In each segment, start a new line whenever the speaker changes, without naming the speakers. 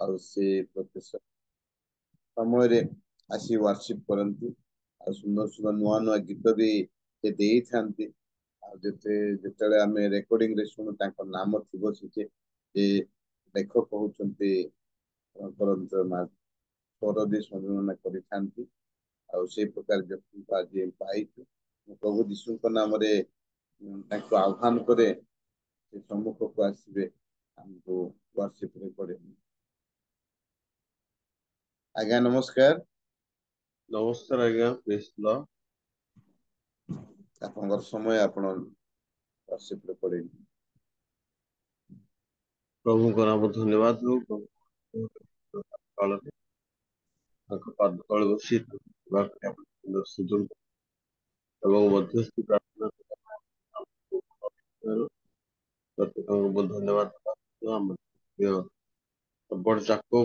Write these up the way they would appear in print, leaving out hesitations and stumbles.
और से प्रत्येक समय आसी वर्शिप करती सुंदर सुंदर नुआ नुआ गीत भी से देई थांती जिते आम रेकर्डिंग रे शुणु नाम थी से लेखक होती स्वर भी संयोजन करी से प्रकार व्यक्ति को आज पाई प्रभु यीशु नाम आह्वान करे सम्मुख को आसवे आमको वर्शिप रे करे। आज्ञा नमस्कार।
नमस्कार आज्ञा प्रेज द
आपनकर समय आपण वर्शिप रे करे।
प्रभु को नाम धन्यवाद हो काल पाद तले बसी सुजन एवं मध्यस्थी प्रार्थना प्रत्येक को धन्यवाद बड़ जाको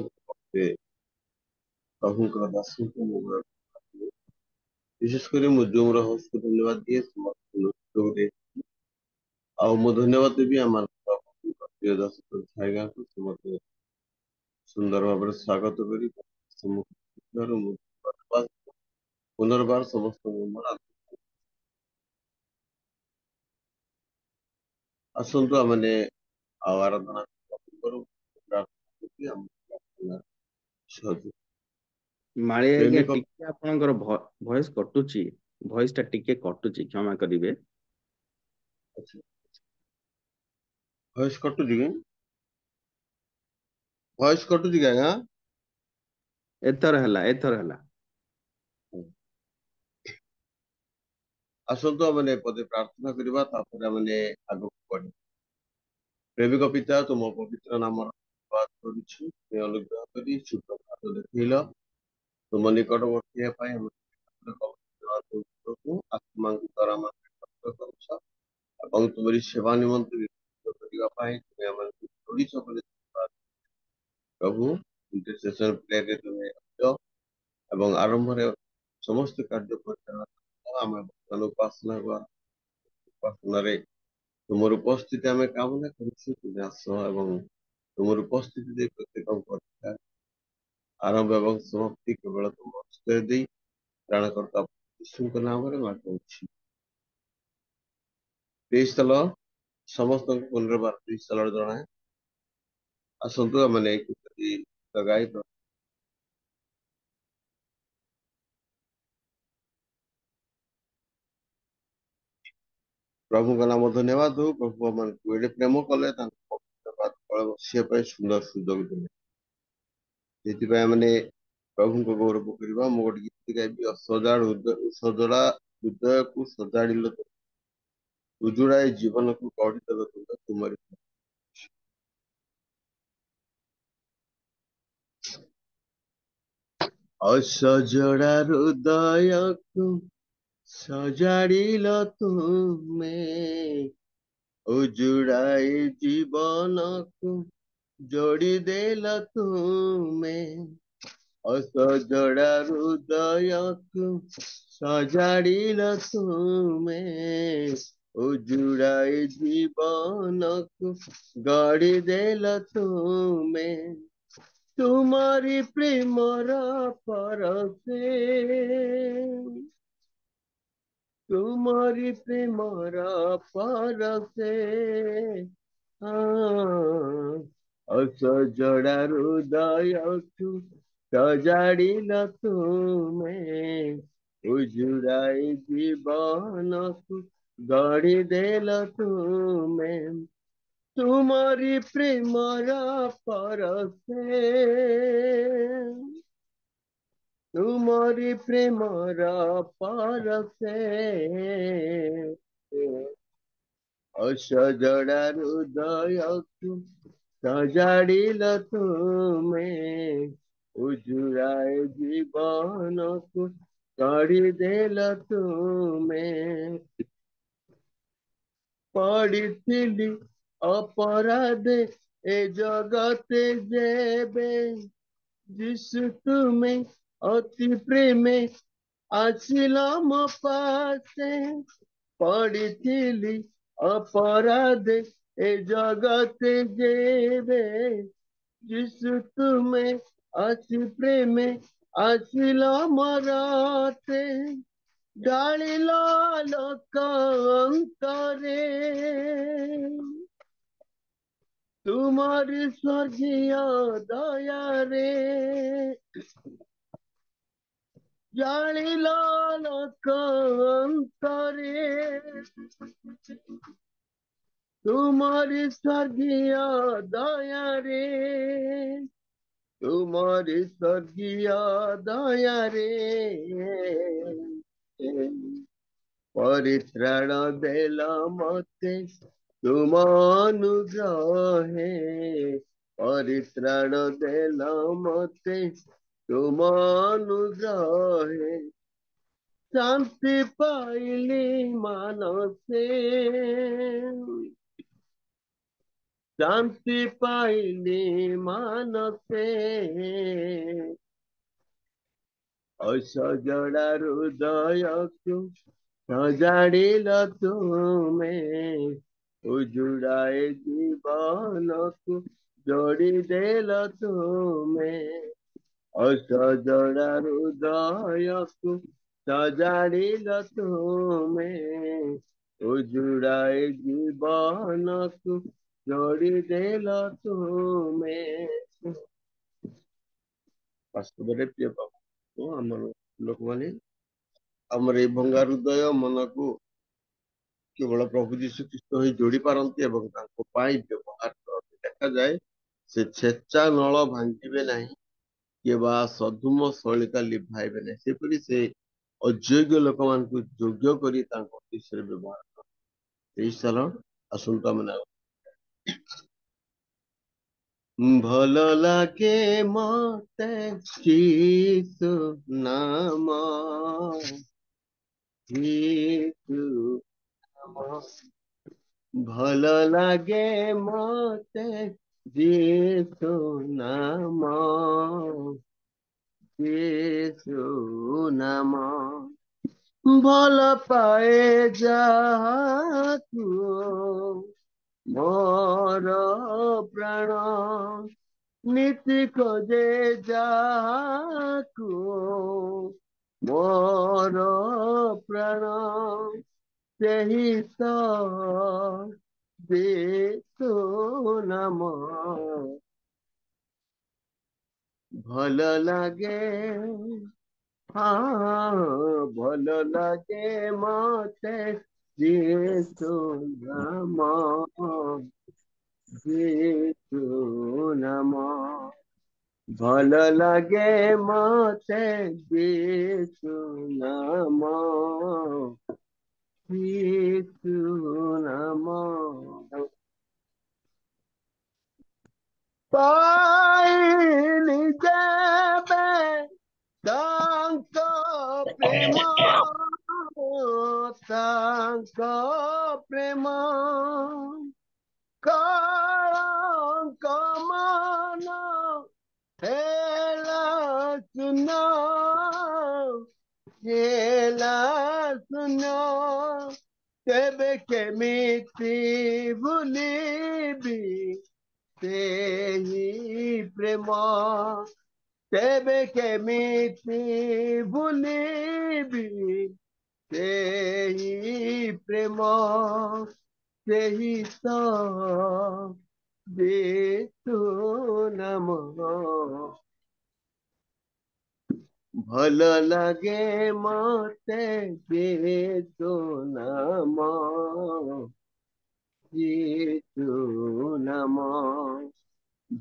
प्रभु को दास को विशेषकर मुझे होस्ट को धन्यवाद दिए समस्त ଆଉ ମୁଁ ଧନ୍ୟବାଦ ଦେବି ଆମର ପ୍ରିୟ ଦର୍ଶକ ଭାଇଗାଙ୍କୁ ସମସ୍ତେ ସୁନ୍ଦର ଭାବରେ ସ୍ୱାଗତ କରି ପୁନର୍ବାର ସମସ୍ତଙ୍କୁ ଆସନ୍ତୁ ଆମେ ଆଉ ଆରାଧନା କରୁ
माळी आज्ञा टिके आपनकर वॉइस कटुची वॉइस टा टिके कटुची क्षमा करिवे।
वॉइस कटुची क्या
एथर हला
आसतु आमे पदे प्रार्थना करबा तापर आमे आगो बढ़ी। प्रेमिक पिता तुम पवित्र नाम धन्यवाद करूछु अनुग्रह करी शुभ भाग देखैल तुम निकटवर्ती आत्मा द्वारा और तुम्हारी सेवा निमंत प्रभु इंटरसेशन प्ले तुम्हें आरंभ समस्त कार्य उपासना उपासना तुम उपस्थिति आम कामना कर आस तुम उपस्थिति प्रत्येक आरंभ एवं समाप्ति केवल तुम हस्ते दे प्राणकर्ता यीशु नाम मागुँ। प्रेज द लॉर्ड समस्त पुनर्बार प्रेज द लॉर्ड जनाए आसतु आमे गाई प्रभु का नाम धन्यवाद हो। प्रभु मन को प्रेम कले बसिया सुंदर सुजोग देते प्रभु को गौरव करवा मु गोटे गीत गायबी सजड़ा हृदय को सजाड़ उजुड़ाए जीवन को गढ़ तुम्हारी असजड़ा हृदय को सजाड़िल तुमे उजुड़ाए जीवन को जोड़ी देल तुमे असजड़ा हृदय को सजाड़िल तुमे उजुड़ाए जीवन को गढ़ी देल तुमे तुम्हारी प्रेमर परसे तुम्हारी प्रेमर परसे असजड़ा हृदय को सजाड़िल तुमे उजुड़ाई जीवन को गढ़ी देल तुमे तुम्हारी प्रेमर परसे तुम्हारी प्रेमर परसे असजड़ा हृदय को सजाड़िल तुमे उजुड़ाए जीवन को गढ़ी देल तुमे पड़ी अपराध ए जगते जेबे जिसु तुम्हें अति प्रेमे आसिल मो पासे पड़ी अपराध ए जगते जेबे যিশু তুমি আছি প্রেমে আসিল মরাতে ডালিল লোক অন্তরে তোমার স্বর্গীয় দয়ারে জালিল লোক অন্তরে তোমার স্বর্গীয় দয়ারে তোমার স্বর্গীয় দয়ারে পরিত্রাণ দেল মতে তুম অনুগ্রহে পরিত্রাণ দেল মতে তুম অনুগ্রহে শান্তি পাইলি মানসে শান্তি পাইলি মানসে অসজଡ଼ା হৃদয়କୁ সজাଡ଼ିଲ ତୁମେ ଉଜୁଡ଼ାଏ ଜୀବନକୁ ଯୋଡ଼ିଦେଲ ତୁମେ ଅସଜଡ଼ା ହୃଦୟକୁ ସଜାଡ଼ିଲ ତୁମେ ଉଜୁଡ଼ାଏ ଜୀବନକୁ ଯୋଡ଼ିଦେଲ ତୁମେ ବାସ୍ତବରେ ପ୍ରିୟ ବାବୁ ଆମର ଲୋକମାନେ ଆମର এই ଭଙ୍ଗା ହୃଦୟ ମନକୁ କେବଳ ପ୍ରଭୁ ଯୀଶୁ ଖ୍ରୀଷ୍ଟ ହିଁ ଯୋଡ଼ି ପାରନ୍ତି ଏବଂ ତାଙ୍କ ପାଇଁ ବ୍ୟବହାର କରନ୍ତି ଦେଖାଯାଏ ସେ ଛେଚା ନଳ ଭାଙ୍ଗିବେ ନାହିଁ କିମ୍ବା ସଧୁମ ସଳିତା ଲିଭାଇବେ ନାହିଁ ସେପରି ସେ ଅଯୋଗ୍ୟ ଲୋକମାନଙ୍କୁ ଯୋଗ୍ୟ କରି ତାଙ୍କ ଉଦ୍ଦେଶ୍ୟରେ ବ୍ୟବହାର କରନ୍ତି ଏହି ସ୍ଥାନ ଆସନ୍ତୁ ଆମେ ଭଲ ଲାଗେ ମତେ ଯୀଶୁ ନାମ ଯୀଶୁ ନାମ ଭଲ ଲାଗେ ମତେ ଯୀଶୁ ନାମ ଯୀଶୁ ନାମ ଭଲ ପାଏ ଯାହାକୁ ମୋର ପ୍ରାଣ ନୀତି ଖୋଜେ ଯାହାକୁ ମୋର ପ୍ରାଣ ସେହି ତ ଯୀଶୁ ନାମ ଭଲ ଲାଗେ ଭଲ ଲାଗେ ମତେ ଯୀଶୁ ନାମ ଯୀଶୁ ନାମ ଭଲ ଲାଗେ ମତେ ଯୀଶୁ ନାମ ଯୀଶୁ ନାମ ପାଇଲି ଯେବେ ତାଙ୍କ ପ୍ରେମ ତାଙ୍କ ପ୍ରେମ କଳଙ୍କ ମାନ ହେଲା ଶୂନ୍ୟ ହେଲା ଶୂନ୍ୟ ତେବେ କେମିତି ଭୁଲିବି ସେହି ପ୍ରେମ ତେବେ କେମିତି ଭୁଲିବି ସେହି ପ୍ରେମ ସେହି ତ ଯୀଶୁ ନାମ ଭଲ ଲାଗେ ମତେ ଯୀଶୁ ନାମ ଯୀଶୁ ନାମ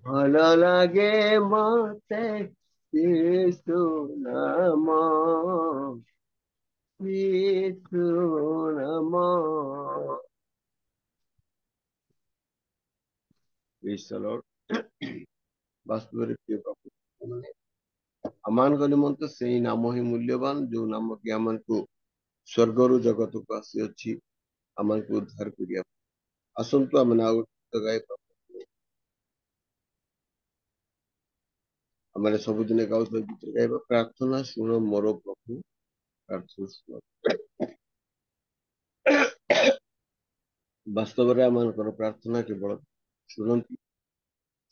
ଭଲ ଲାଗେ ମତେ ଯୀଶୁ ନାମ ଯୀଶୁ ନାମ ବାସ୍ତବରେ ପ୍ରିୟ ପ୍ରଭୁ ଆମମାନଙ୍କ ନିମନ୍ତେ ସେଇ ନାମ ହିଁ ମୂଲ୍ୟବାନ ଯୋଉ ନାମ କି ଆମକୁ ସ୍ୱର୍ଗରୁ ଜଗତକୁ ଆସିଅଛି ଆମକୁ ଉଦ୍ଧାର କରିବା ଆସନ୍ତୁ ଆମେ ଆଉ ଗୀତ ଗାଇବା ଆମେ ସବୁଦିନେ ଗାଉଥିବା ଗୀତ ଗାଇବା ପ୍ରାର୍ଥନା ଶୁଣ ମୋର ପ୍ରଭୁ ପ୍ରାର୍ଥନା ଶୁଣ ବାସ୍ତବରେ ଆମମାନଙ୍କର ପ୍ରାର୍ଥନା କେବଳ ଶୁଣନ୍ତି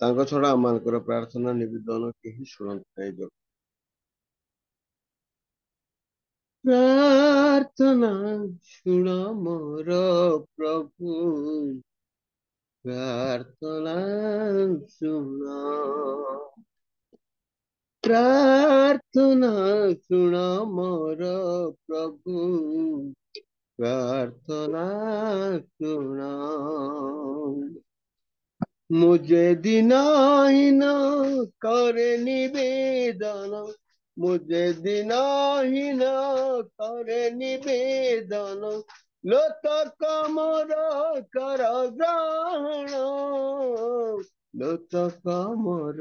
ତାଙ୍କ ଛଡା ଆମମାନଙ୍କର ପ୍ରାର୍ଥନା ନିବେଦନ କେହି ଶୁଣନ୍ତି ନାହିଁ ଜଗତ। ପ୍ରାର୍ଥନା ଶୁଣ ମୋର ପ୍ରଭୁ, ପ୍ରାର୍ଥନା ଶୁଣ, ପ୍ରାର୍ଥନା ଶୁଣ ମୋର ପ୍ରଭୁ, ପ୍ରାର୍ଥନା ଶୁଣ। मुझे दिनाहीन करे निवेदन, मुझे दिनाहीन करे निवेदन, लोतक मोर कर ग्रहण, लोतक मोर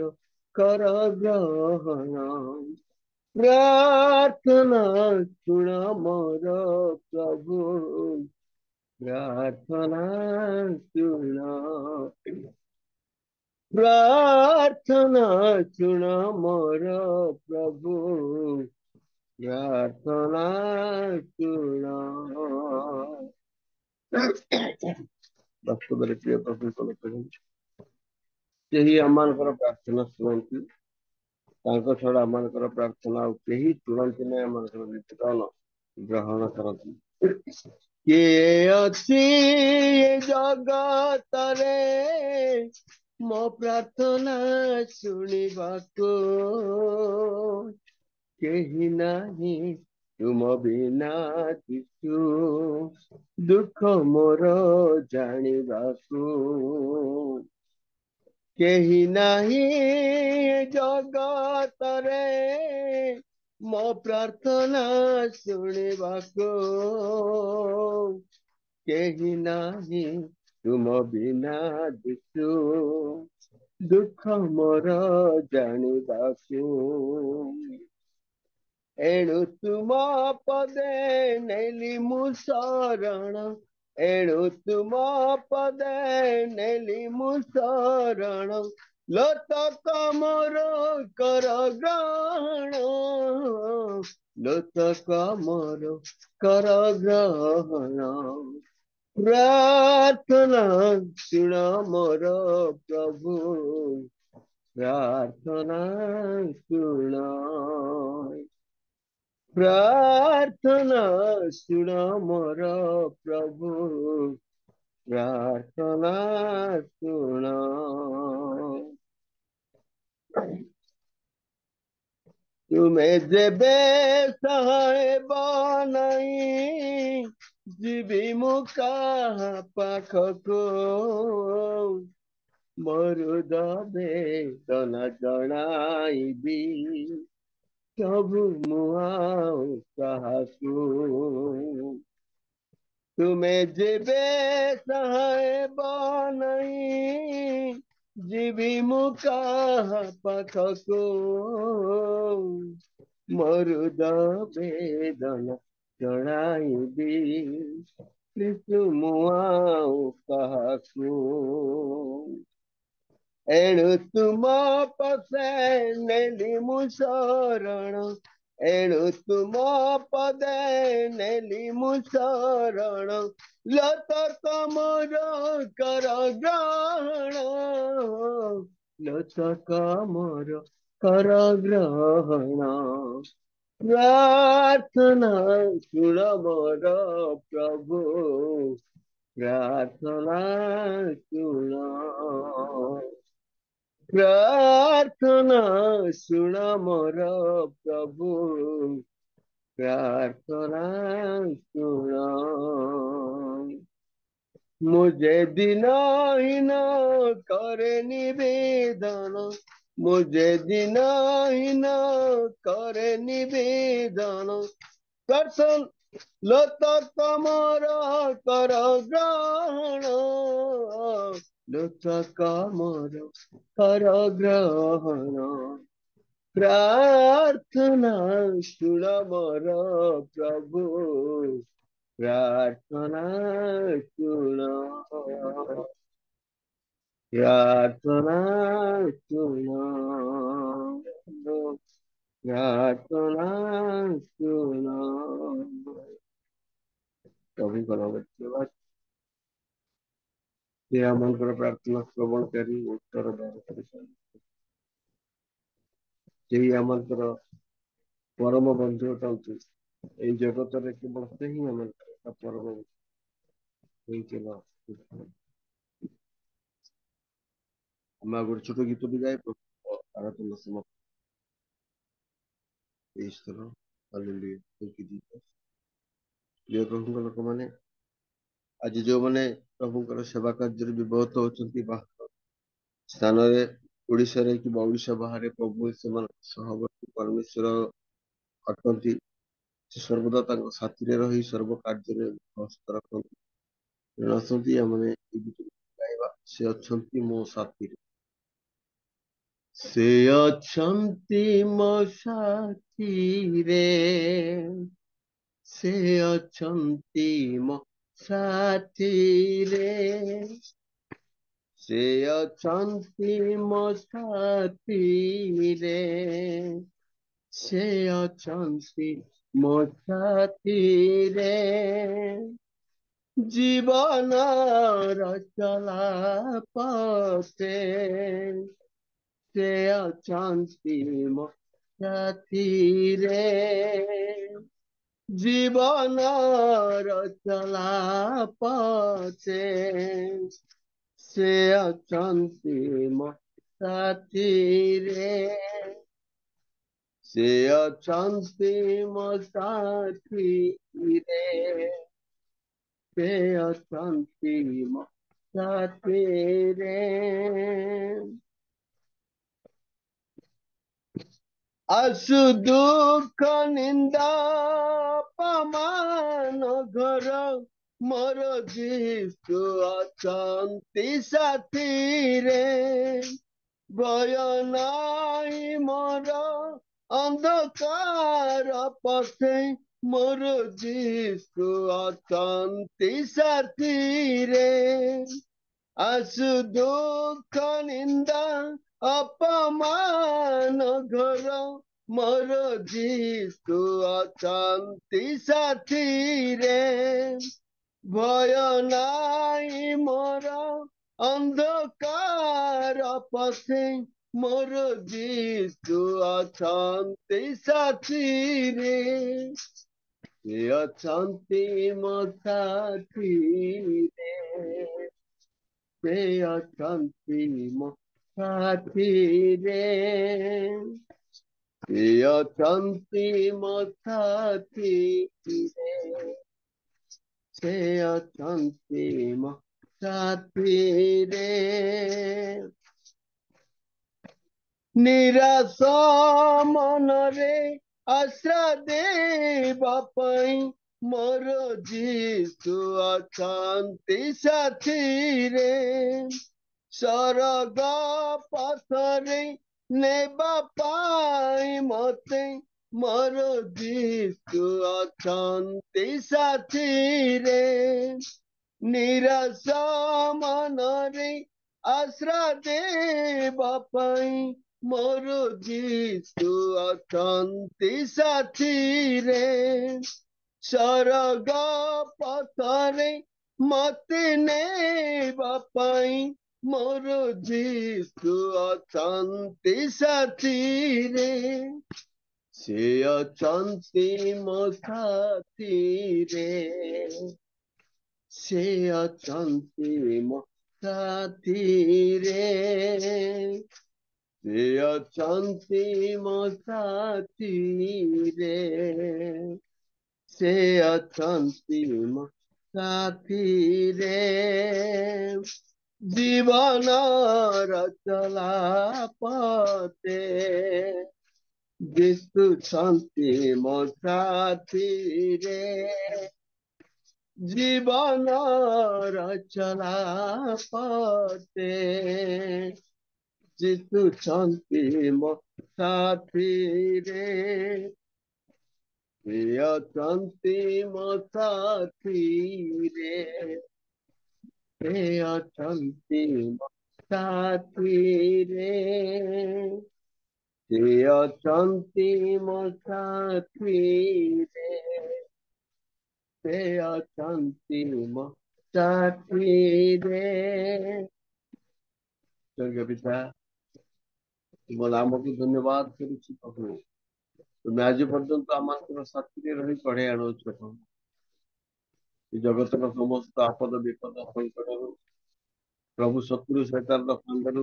कर ग्रहण। प्रार्थना सुन मोर प्रभु, प्रार्थना सुन, प्रार्थना सुन मोर प्रभु, प्रार्थना सुन। ବାସ୍ତବରେ ପ୍ରିୟ ପ୍ରଭୁଙ୍କ ଲୋକ କେହି ଆମମାନଙ୍କର ପ୍ରାର୍ଥନା ଶୁଣନ୍ତି, ତାଙ୍କ ଛଡା ଆମମାନଙ୍କର ପ୍ରାର୍ଥନା ଆଉ କେହି ଶୁଣନ୍ତି ନାହିଁ, ଆମମାନଙ୍କର ନିବେଦନ ଗ୍ରହଣ କରନ୍ତି। କିଏ ଅଛି ଏ ଜଗତରେ ମୋ ପ୍ରାର୍ଥନା ଶୁଣିବାକୁ, କେହି ନାହିଁ ତୁମ ବିନା ଯୀଶୁ, ଦୁଃଖ ମୋର ଜାଣିବାକୁ, କେହି ନାହିଁ ଏ ଜଗତରେ ମୋ ପ୍ରାର୍ଥନା ଶୁଣିବାକୁ, କେହି ନାହିଁ ତୁମ ବିନା ଯୀଶୁ, ଦୁଃଖ ମୋର ଜାଣିବାକୁ। ଏଣୁ ତୁମ ପଦେ ନେଲି ମୁଁ ଶରଣ, ଏଣୁ ତୁମ ପଦେ ନେଲି ମୁଁ ଶରଣ, ଲୋତକ ମୋର କର ଗ୍ରହଣ, ଲୋତକ ମୋର କର ଗ୍ରହଣ। ପ୍ରାର୍ଥନା ଶୁଣ ମୋର ପ୍ରଭୁ, ପ୍ରାର୍ଥନା ଶୁଣ, ପ୍ରାର୍ଥନା ଶୁଣ ମୋର ପ୍ରଭୁ, ପ୍ରାର୍ଥନା ଶୁଣ। ତୁମେ ଯେବେ ସହାୟବ ନାହିଁ, ଯିବି ମୁଁ କାହା ପାଖକୁ, ମରୁଦ ବେଦନା ଜଣାଇବି, ପ୍ରଭୁ ମୁଁ ଆଉ କାହାକୁ। ତୁମେ ଯେବେ ସହାୟବ ନାହିଁ, ଯିବି ମୁଁ କାହା ପାଖକୁ, ମରୁଦ ବେଦନା ଜଣାଇବି, କିନ୍ତୁ ମୁଁ ଆଉ କାହାକୁ। ଏଣୁ ତୁମ ପଦେ ନେଲି ମୁଁ ଶରଣ, ଏଣୁ ତୁମ ପଦେ ନେଲି ମୁଁ ଶରଣ, ଲୋତକ ମୋର କର ଗ୍ରହଣ, ଲୋତକ ମୋର କର ଗ୍ରହଣ। ପ୍ରାର୍ଥନା ଶୁଣ ମୋର ପ୍ରଭୁ, ପ୍ରାର୍ଥନା ଶୁଣ, ପ୍ରାର୍ଥନା ଶୁଣ ମୋର ପ୍ରଭୁ, ପ୍ରାର୍ଥନା ଶୁଣ। मुझे दिनहीन करे निवेदन, मुझे दिनहीन करे निवेदन, दर्शन लोतक मोर कर ग्रहण, लोतक मोर कर ग्रहण। प्रार्थना शुण मोर प्रभु, प्रार्थना शुण, प्रार्थना शुण, प्रार्थना शुण। प्रभु ସେ ଆମଙ୍କର ପ୍ରାର୍ଥନା ଶ୍ରବଣକାରୀ ଉତ୍ତର ଦାନ କରିଥାନ୍ତି। ସେହି ଆମଙ୍କର ପରମ ବନ୍ଧୁ ଅଟନ୍ତି। ଏଇ ଜଗତରେ କେବଳ ସେ ହିଁ ଆମଙ୍କର ପରମ ହେଇଥିଲା। ଆମେ ଗୋଟେ ଛୋଟ ଗୀତ ବି ଗାଏ ଆରାଧନା ସମାପ୍ତ। ଈଶ୍ୱର ହାଲେଲୁୟା। Thank you Jesus. ପ୍ରିୟ ପ୍ରଭୁଙ୍କ ଲୋକମାନେ, ଆଜି ଯୋଉମାନେ ପ୍ରଭୁଙ୍କର ସେବା କାର୍ଯ୍ୟରେ ବ୍ୟବହୃତ ହଉଛନ୍ତି ବାହାର ସ୍ଥାନରେ, ଓଡ଼ିଶାରେ କିମ୍ବା ଓଡ଼ିଶା ବାହାରେ, ପ୍ରଭୁ ସେମାନଙ୍କ ସହବର୍ତ୍ତୀ ପରମେଶ୍ୱର ଅଟନ୍ତି। ସେ ସର୍ବଦା ତାଙ୍କ ସାଥିରେ ରହି ସର୍ବ କାର୍ଯ୍ୟରେ ହସ୍ତ ରଖନ୍ତି। ଆସନ୍ତି ଆମେ ଏ ଗୀତ ଗାଇବା। ସେ ଅଛନ୍ତି ମୋ ସାଥିରେ, ସେ ଅଛନ୍ତି ମୋ ସାଥିରେ, ସେ ଅଛନ୍ତି ମୋ ସାଥିରେ, ସେ ଅଛନ୍ତି ମୋ ସାଥିରେ, ସେ ଅଛନ୍ତି ମୋ ସାଥିରେ, ଜୀବନର ଚଲା ପଥେ ସେ ଅଛନ୍ତି ମୋ ସାଥିରେ, ଜୀବନର ଚଲା ପଥେ ସେ ଅଛନ୍ତି ମୋ ସାଥିରେ, ସେ ଅଛନ୍ତି ମୋ ସାଥିରେ, ସେ ଅଛନ୍ତି ମୋ ସାଥିରେ। ଆସୁ ଦୁଃଖ ନିନ୍ଦା ଅପମାନ ଘର, ମୋର ଯୀଶୁ ଅଛନ୍ତି ସାଥିରେ, ଭୟ ନାହିଁ ମୋର ଅନ୍ଧକାର ପଥେ, ମୋର ଯୀଶୁ ଅଛନ୍ତି ସାଥିରେ। ଆସୁ ଦୁଃଖ ନିନ୍ଦା ଅପମାନ ଘର, ମୋର ଯୀଶୁ ଅଛନ୍ତି ସାଥିରେ, ଭୟ ନାହିଁ ମୋର ଅନ୍ଧକାର ପଥେ, ମୋର ଯୀଶୁ ଅଛନ୍ତି ସାଥିରେ, ସେ ଅଛନ୍ତି ମୋ ସାଥିରେ, ସେ ଅଛନ୍ତି ମୋ ସାଥିରେ, ସେ ଅଛନ୍ତି ମୋ ସାଥିରେ, ସେ ଅଛନ୍ତି ମୋ ସାଥିରେ। ନିରାଶ ମନରେ ଆଶ୍ରା ଦେବା ପାଇଁ, ମୋର ଯୀଶୁ ଅଛନ୍ତି ସାଥିରେ, ସ୍ୱର୍ଗ ପଥରେ ନେବା ପାଇଁ ମତେ, ମୋର ଯୀଶୁ ଅଛନ୍ତି ସାଥିରେ, ନିରାଶ ମନରେ ଆଶ୍ରା ଦେବା ପାଇଁ, ମୋର ଯୀଶୁ ଅଛନ୍ତି ସାଥିରେ, ସ୍ୱର୍ଗ ପଥରେ ମତେ ନେବା ପାଇଁ, ମୋର ଯୀଶୁ ଅଛନ୍ତି ସାଥିରେ, ସେ ଅଛନ୍ତି ମୋ ସାଥିରେ, ସେ ଅଛନ୍ତି ମୋ ସାଥିରେ, ସେ ଅଛନ୍ତି ମୋ ସାଥିରେ, ସେ ଅଛନ୍ତି ମୋ ସାଥିରେ, ଜୀବନର ଚଲା ପଥେ ଯୀଶୁ ଅଛନ୍ତି ମୋ ସାଥିରେ, ଜୀବନର ଚଲା ପଥେ ଯୀଶୁ ଅଛନ୍ତି ମୋ ସାଥିରେ, ସେ ଅଛନ୍ତି ମୋ ସାଥିରେ, ସେ ଅଛନ୍ତି ମୋ ସାଥିରେ, ସେ ଅଛନ୍ତି ମୋ ସାଥିରେ, ସେ ଅଛନ୍ତି ମୋ ଚାକିରେ ସ୍ୱର୍ଗୀୟ ପିତା ତୁମ ନାମକୁ ଧନ୍ୟବାଦ କରୁଛି ପ୍ରଭୁ। ତୁମେ ଆଜି ପର୍ଯ୍ୟନ୍ତ ଆମମାନଙ୍କର ସାଥିରେ ରହି କଢ଼େଇ ଆଣୁଛ ପ୍ରଭୁ। ଏ ଜଗତର ସମସ୍ତ ଆପଦ ବିପଦ ସଂକଟରୁ ପ୍ରଭୁ ଶତ୍ରୁ ଶୈତାନର ଫାନ୍ଦରୁ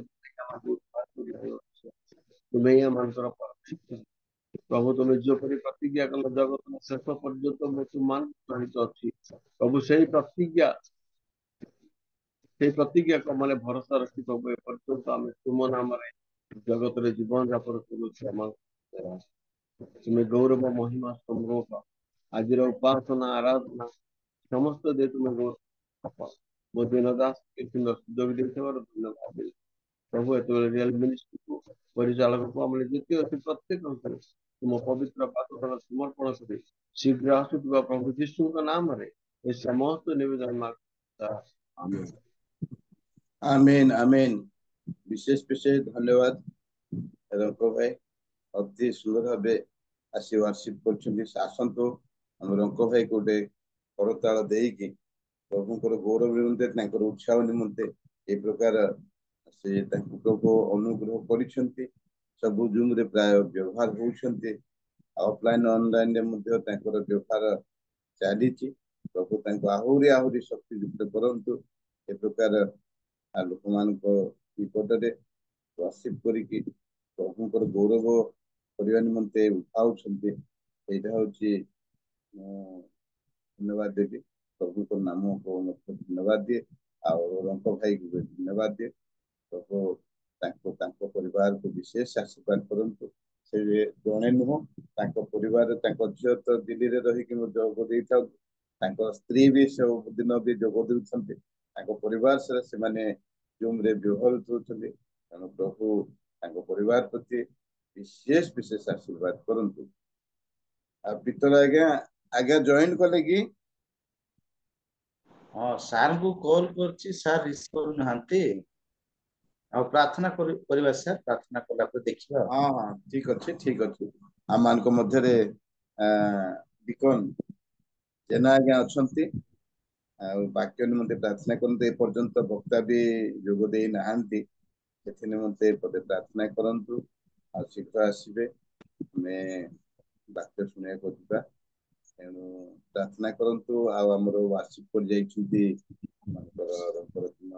ତୁମେ ହିଁ ଆମମାନଙ୍କର ପରମ। ପ୍ରଭୁ ତୁମେ ଯେପରି ପ୍ରତିଜ୍ଞା କଲ ଜଗତର ଶେଷ ପର୍ଯ୍ୟନ୍ତ ମୁଁ ତୁମମାନଙ୍କ ସହିତ ଅଛି ପ୍ରଭୁ, ସେଇ ପ୍ରତିଜ୍ଞା ମାନେ ଭରସା ରଖି ପ୍ରଭୁ ଏପର୍ଯ୍ୟନ୍ତ ଆମେ ତୁମ ନାମରେ ଜଗତରେ ଜୀବନ ଯାପନ କରୁଛୁ। ତୁମେ ଗୌରବ ମହିମା ସମ୍ଭବ ଆଜିର ଉପାସନା ଆରାଧନା ସମସ୍ତ ଦେଇ ତୁମେ ମୋ ଦିନ ଦାସ ସୁନ୍ଦର ସୁଯୋଗ ଦେଇଥିବାରୁ ଧନ୍ୟବାଦ ପ୍ରଭୁ। ଏତେବେଳେ ରିଅଲ ମିନିଷ୍ଟ୍ରିକୁ ପରିଚାଳକକୁ ଆମେ ଯେତେ ଅଛି ପ୍ରତ୍ୟେକ ତୁମ ପବିତ୍ର ପାଦତଳ ସମର୍ପଣ କରି ଶୀଘ୍ର ଆସୁଥିବା ପ୍ରଭୁ ଯୀଶୁଙ୍କ ନାମରେ ଏ ସମସ୍ତ ନିବେଦନ ଆମେନ୍।
आमीन आमीन। विशेष विशेष धन्यवाद रंको भाई, अति सुंदर भाव आसी वर्शिप कर आसतु आम रंको भाई गोटे करताल देकी प्रभुंर गौरव निमंते उत्साह निमंते ए प्रकार से प्रभु अनुग्रह कर सबू जूम रे प्राय व्यवहार होती ऑफलाइन ऑनलाइन व्यवहार चली प्रभु आहरी आहरी शक्ति युक्त करंतु ए प्रकार लोक मान निकटने वर्शिप करके प्रभुंर गौरव करने निमंते उठाऊँ यहाँ हूँ धन्यवाद देवी प्रभु को नाम को धन्यवाद दिए रंक भाई को धन्यवाद दिए प्रभु परिवार को विशेष आशीर्वाद करंतु से जड़े नुह परिवार झील तो दिल्ली में रही जोग दे स्त्री भी सब दिन भी जोग दे परिवार से माने जूम रे व्यवहृत होते तेणु प्रभु परिवार प्रति विशेष विशेष आशीर्वाद करंतु। पितर आज्ञा आज्ञा जॉइन कले कि
हाँ सार को कॉल करछि सार रिसीव करू नहांती आ प्रार्थना करबा सर प्रार्थना कला पर देखिबा।
हाँ हाँ ठीक अच्छे आम मान को मध्य रे डिकन जेना आज्ञा अछंती वाक्य निमंते प्रार्थना करते ए पर्यंत वक्ता भी जोग दे नहांती से निमंते पदे प्रार्थना करंतु आ शीघ्र आसीबे मैं वाक्य सुने को दिबा तेणु प्रार्थना करंतु आमर वार्षिक कर जाइछुंती मानकर रंकर दिन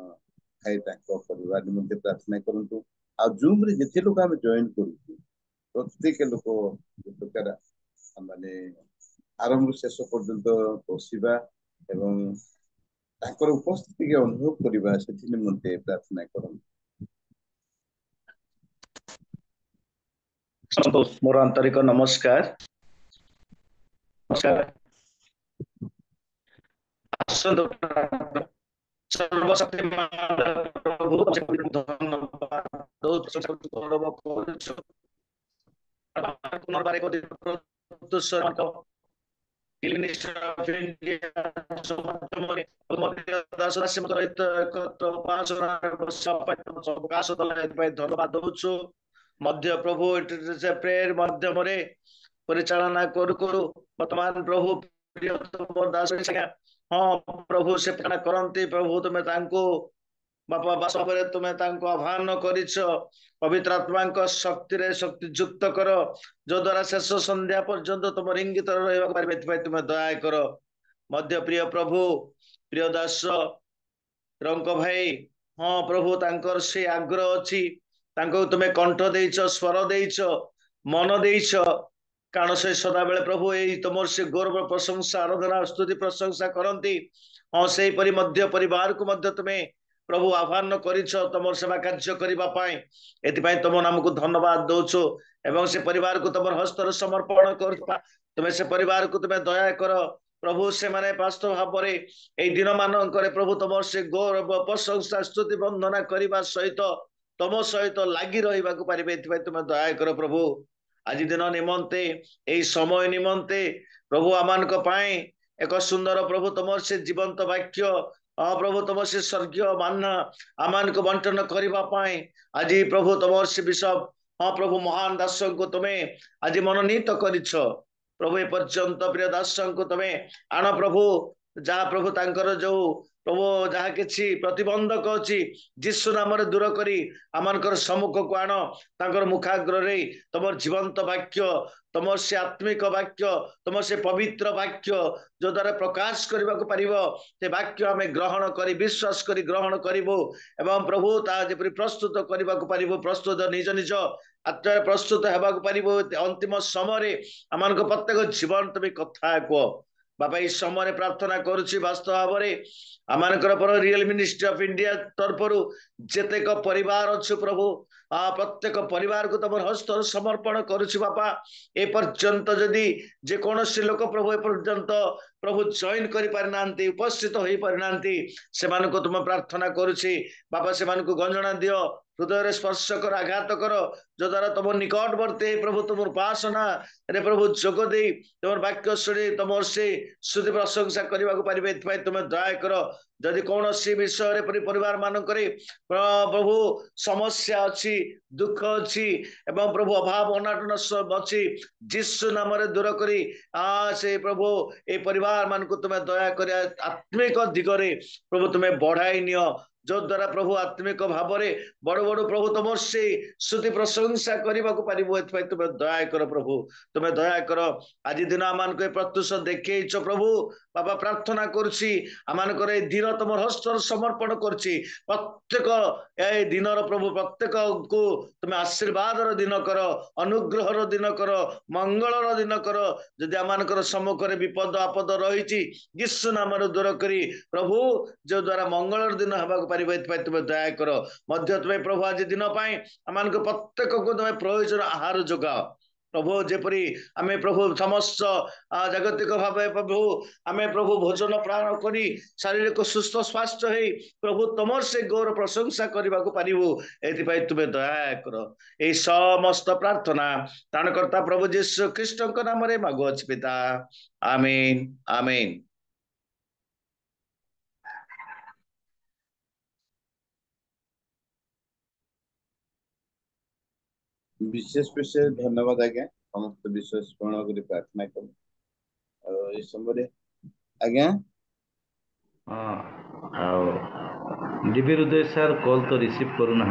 खाई ताको परिवार निमंते प्रार्थना करंतु आ जूम रे जेते लोक आमे जॉइन करू प्रत्येक लोक प्रकार माने आरंभ शेष पर्यंत बसिबा एवं ताकर उपस्थिति के अनुभव करबा से निमंते प्रार्थना करंतु।
मोर आंतरिक नमस्कार सर्वशक्तिमान प्रभु धन्यवाद दौचु मध्य प्रभु प्रेयर माध्यम परिचालना करू वर्तमान प्रभु प्रियतम दास हाँ प्रभु से प्रार्थना करती प्रभु तुम्हें बापा बास तुम्हें आह्वान कर पवित्र आत्मा शक्ति रे शक्ति युक्त कर जो द्वारा शेष संध्या पर्यंत तुम इंगित रहा तुम्हें दया कर मध्य प्रिय प्रभु प्रिय दास रंक भाई हाँ प्रभु तांकर से आग्रह अच्छी तुम्हें कंठ देच स्वर देच मन देच कारण से सदा बेले प्रभु यही तुम से गौरव प्रशंसा आराधना स्तुति प्रशंसा करती हाँ से मध्य परिवार को मध्य तुम्हें प्रभु आह्वान कर तुम सेवा कार्य करने तुम नाम को धन्यवाद दौचु एवं से परिवार को तुम हस्तर समर्पण कर तुम्हें से परिवार को तुम्हें दया कर प्रभु से माने वास्तव भाव में दिन मानक प्रभु तुम से गौरव प्रशंसा स्तुति वंदना करने सहित तुम सहित लगी रहा पारे तुम्हें दया कर प्रभु आज दिन निमंते यही समय निमंते प्रभु आमान एक सुंदर प्रभु तुम से जीवंत वाक्य हाँ प्रभु तुम से स्वर्गीय मान आमान को बंटन करने आज प्रभु तुम से बिशप हाँ प्रभु महान दास को तुम्हें आज मनोनीत कर प्रभु ए पर्यंत प्रिय दास को तुम्हें आण प्रभु जहाँ प्रभु तांकर जो प्रभु जहा किछि प्रतिबंधक अछि यीशु नाम रे दूर करी आमानकर सम्मुख को आण तांकर मुखाग्र रे तमर जीवंत वाक्य तमर से आत्मिक वाक्य तमर से पवित्र वाक्य जो द्वारा प्रकाश करबा को परिबो से वाक्य आमे ग्रहण करी विश्वास करी ग्रहण करिबो एवं प्रभु ता जेपरि प्रस्तुत करबा को परिबो प्रस्तुत निज निज आत्मा प्रस्तुत हेबा को परिबो अंतिम समय रे आमानक प्रत्येक जीवन तमे कथा को बाबा इस समय प्रार्थना करुछि वास्तव भाव आमानकर पर रियल मिनिस्ट्री ऑफ इंडिया तरफरु जेतेक परिवार अच्छु प्रभु प्रत्येक परिवार को तुम हस्त समर्पण करुछि बापा ए पर्यंत जदि जे कोनोसी लोक प्रभु ए पर्यंत प्रभु जॉइन करि पारनांती उपस्थित होई पारनांती सेमान को तुम प्रार्थना करुछि बापा सेमान को गंजना दियो हृदय स्पर्श कर आघात कर जो द्वारा तुम निकटवर्ती प्रभु तुम उपासना रे प्रभु जोग दे तुम वाक्य शुणी तुम से स्तुति प्रशंसा करने को पारे तुम दया कर जदि कौन सी विषय परिवार मानक प्रभु समस्या अच्छी दुख अच्छी एवं प्रभु अभाव अनाटन अच्छी जीशु नाम दूर करी से प्रभु ए परिवार मान को तुम्हें दया कर आत्मिक दिगरे प्रभु तुम्हें बढ़ाई नियो जो द्वारा प्रभु आत्मिक भाव में बड़ बड़ प्रभु तुम से स्तुति प्रशंसा करने को पारिबो तुम्हें दया कर प्रभु तुम्हें दया कर आज दिन आम को प्रत्युष देखे प्रभु बाबा प्रार्थना करुछि आमानकर ए दिन तुम हस्त समर्पण करुछि प्रत्येक ए दिन प्रभु प्रत्येक को तुम आशीर्वाद दिन कर अनुग्रह दिन कर मंगल दिन कर जदि आमानकर सम्मुख में विपद आपद रही यीशु नाम दूर करी प्रभु जो द्वारा मंगल दिन हवा पारिबो तुम दया कर मध्य तुम्हें प्रभु आज दिन आम प्रत्येक को तुम्हें प्रयोजन आहार जोगाओ प्रभु जेपरी आमे प्रभु समस्त जागतिक भाव प्रभु आमे प्रभु भोजन प्राण करी शरीर को सुस्थ स्वास्थ्य है प्रभु तुम से गौर प्रशंसा करने को पारिबो एथि तुम्हें दया कर ए समस्त प्रार्थना त्राणकर्ता प्रभु यीशु ख्रीष्ट नाम रे मागुअछि पिता आमीन आमीन।
विशेष विशेष धन्यवाद आज्ञा समस्त विशेष पूर्ण कर प्रार्थना कर समय आज्ञा
डीबी हृदय सर कॉल तो रिसीव करूना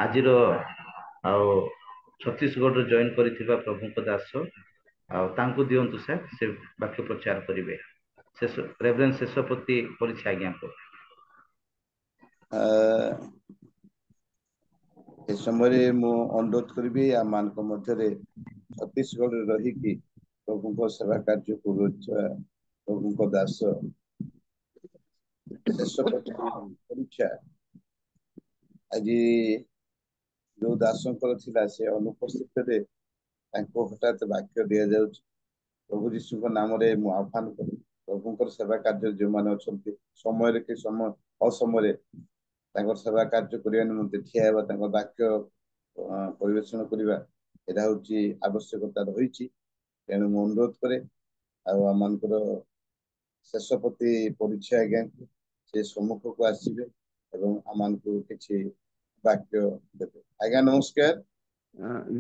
आज छत्तीसगढ़ जॉइन कर प्रभु दास तांको दियंतु सर से वाक्य प्रचार करेंगे रेवरेंस शेषपति परीक्षा आज्ञा को
ए समय मु अनुरोध करी आम मध्य छत्तीसगढ़ रही प्रभु सेवा कार्य प्रभु दास परीक्षा आज जो दासंकर थिला से अनुपस्थित हठात वाक्य दि जाऊ प्रभु यीशु नाम रे मु आह्वान करी प्रभु सेवा कार्य जो मैंने अच्छा समय कि समय असमय सेवा कार्य करने निमंते ठिया वाक्य परिवेषण करवा यहाँ हूँ आवश्यकता रही तेणु मु अनुरोध करे आमर शेषपति परीक्षा आज्ञा से सम्मुख को आसवे आम को किसी वाक्य देते आज्ञा नमस्कार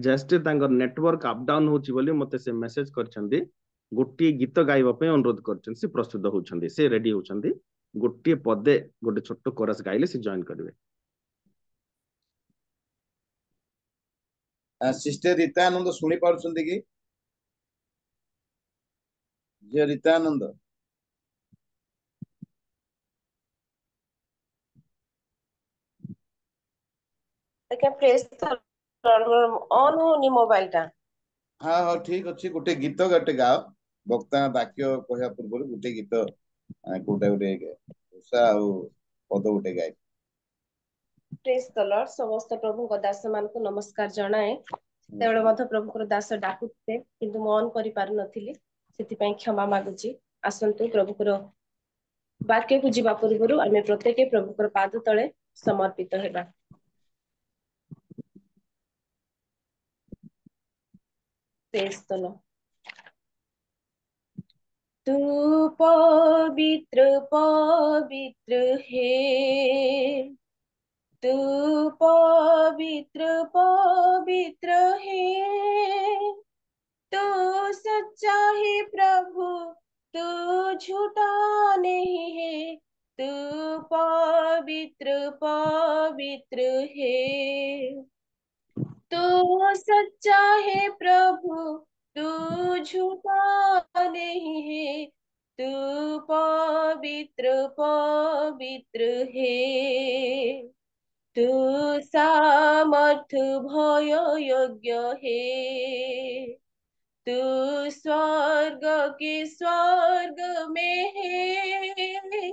जस्ट नेटवर्क अप डाउन होची बोली मते से मेसेज करछंदी गोटी गीत गाइबा पे अनुरोध करछन से प्रस्तुत होछंदी से रेडी होछंदी गोटी पदे गोटे छोट कोरस गाइले से जॉइन करबे
सिस्टर रीता आनंद सुनी पारुछंदी कि जे रीता आनंद
प्रेस ऑन होनी मोबाइल टा
हाँ हाँ ठीक अच्छे गोटे गीत गोटे गाओ वक्ता वाक्य कहया पूर्व गोटे गीत कोटा गोटे उषा आ पद गोटे गाय
प्रेस द लॉर्ड समस्त प्रभु को दास मान को नमस्कार जणाए तेबेले मध प्रभु को दास डाकुते किंतु मन करि पार नथिली सेति पई क्षमा मागुची आसंतु प्रभु को वाक्य को जीवा पूर्व आमे प्रत्येक प्रभु को पाद तले समर्पित हेबा प्रेस द लॉर्ड तू पवित्र पवित्र है तू पवित्र पवित्र है तू सच्चा है प्रभु तू झूठा नहीं है तू पवित्र पवित्र है। तू सच्चा है प्रभु, तू झूठा नहीं है। तू पवित्र पवित्र है। तू सामर्थ भय योग्य है। तू स्वर्ग के स्वर्ग में है।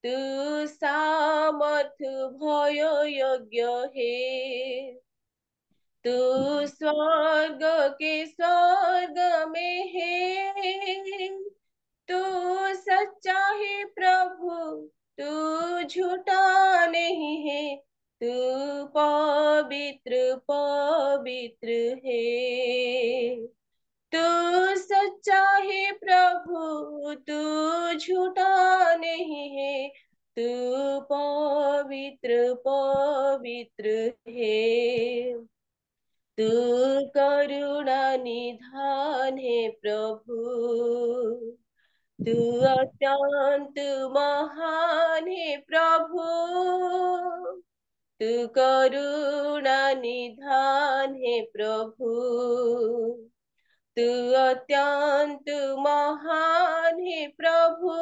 तू सामर्थ भय योग्य है। तू स्वर्ग के स्वर्ग में है। तू सच्चा है प्रभु, तू झूठा नहीं है। तू पवित्र पवित्र है। तू सच्चा है प्रभु, तू झूठा नहीं है। तू पवित्र पवित्र है। तू करुणा निधान है प्रभु। तू अत्यंत महान है प्रभु। तू करुणा निधान है प्रभु। तू अत्यंत महान है प्रभु।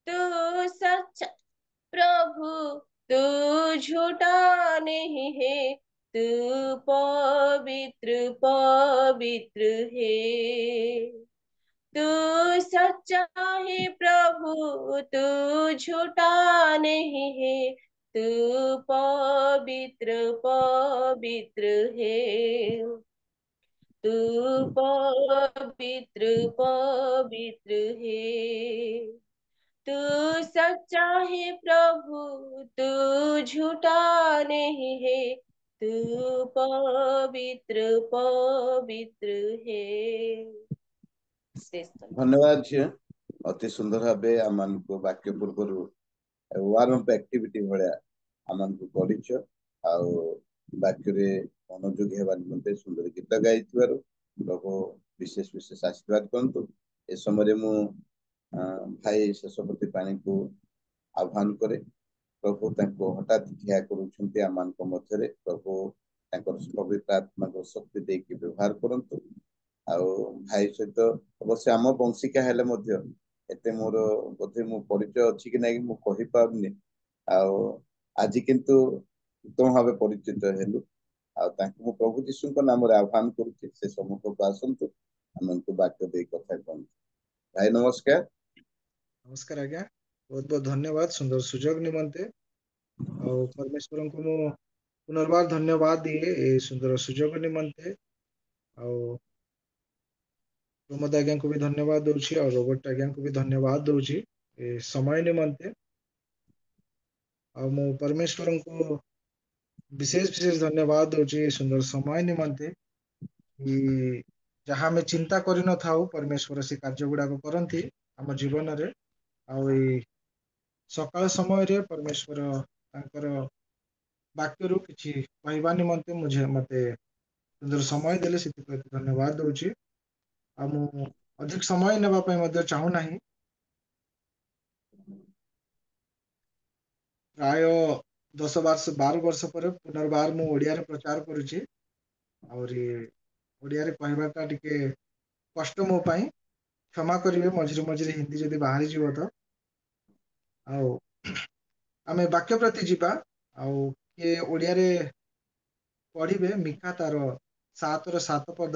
तू सच्चा प्रभु, तू झूठा नहीं है। तू पवित्र पवित्र है। तू सच्चा है प्रभु, तू झूठा नहीं है। तू पवित्र पवित्र है। तू पवित्र पवित्र है। तू सच्चा है प्रभु, तू झूठा नहीं है। तू पवित्र पवित्र है।
धन्यवाद झिଅ अति सुंदर भावे आम वाक्य पूर्वर वार्म अप एक्टिविटी भाया आम पढ़ीच वाक्य मनोযোগী हेबा निमंते सुंदर गीत गाई प्रभु विशेष विशेष आशीर्वाद करंतु ए समय मु भाई शेषपति पानी को आह्वान करे प्रभु तांको हठात ठिया करूछंती आमानक मध्यरे प्रभु तांकर पवित्र आत्मा को शक्ति देकी व्यवहार करंतु आउ भाई सहित अवश्य आम वंशिका हेले मध्य एते मोर बोधे मु परिचय अछि कि नाही मु कहि पाबनी आउ आज किंतु उत्तम भावे परिचित हेलु आउ तांको मु प्रभु यीशु नाम रे आह्वान करूछि से सम्मुख को आसंतु हमनको वाक्य दे कथा कहन भाई नमस्कार।
नमस्कार आज्ञा बहुत बहुत धन्यवाद सुंदर सुजोग निमंते और परमेश्वर को मु पुनर्बार धन्यवाद दिए ए सुंदर सुजोग निमंते और प्रमोद आज्ञा को भी धन्यवाद दूची और रोबर्ट आज्ञा को भी धन्यवाद दूची ए समय निमंते और मु परमेश्वर को विशेष विशेष धन्यवाद दूची सुंदर समय निमंते कि जहाँ में चिंता करि न थाउ परमेश्वर से कार्य गुडा को करंती हम जीवन रे आउ सकाळ समय रे परमेश्वर तांकर वाक्य रु किछि कहबा निमंते मुझे मते सुंदर समय देले से धन्यवाद दूची आ मु अधिक समय नेबा पय मध्य चाहू नाही प्राय 10-12 वर्ष पर पुनर्बार मु ओडिया रे प्रचार करूची और ओडिया रे कहबाटा टिके कष्ट मो पय क्षमा करिवे मझिरे मझिरे हिंदी जदि बाहरी जीव तो आउ आमे वाक्य प्रति जीवा आउ के ओडिया रे पढ़िबे मिका तार 7 पद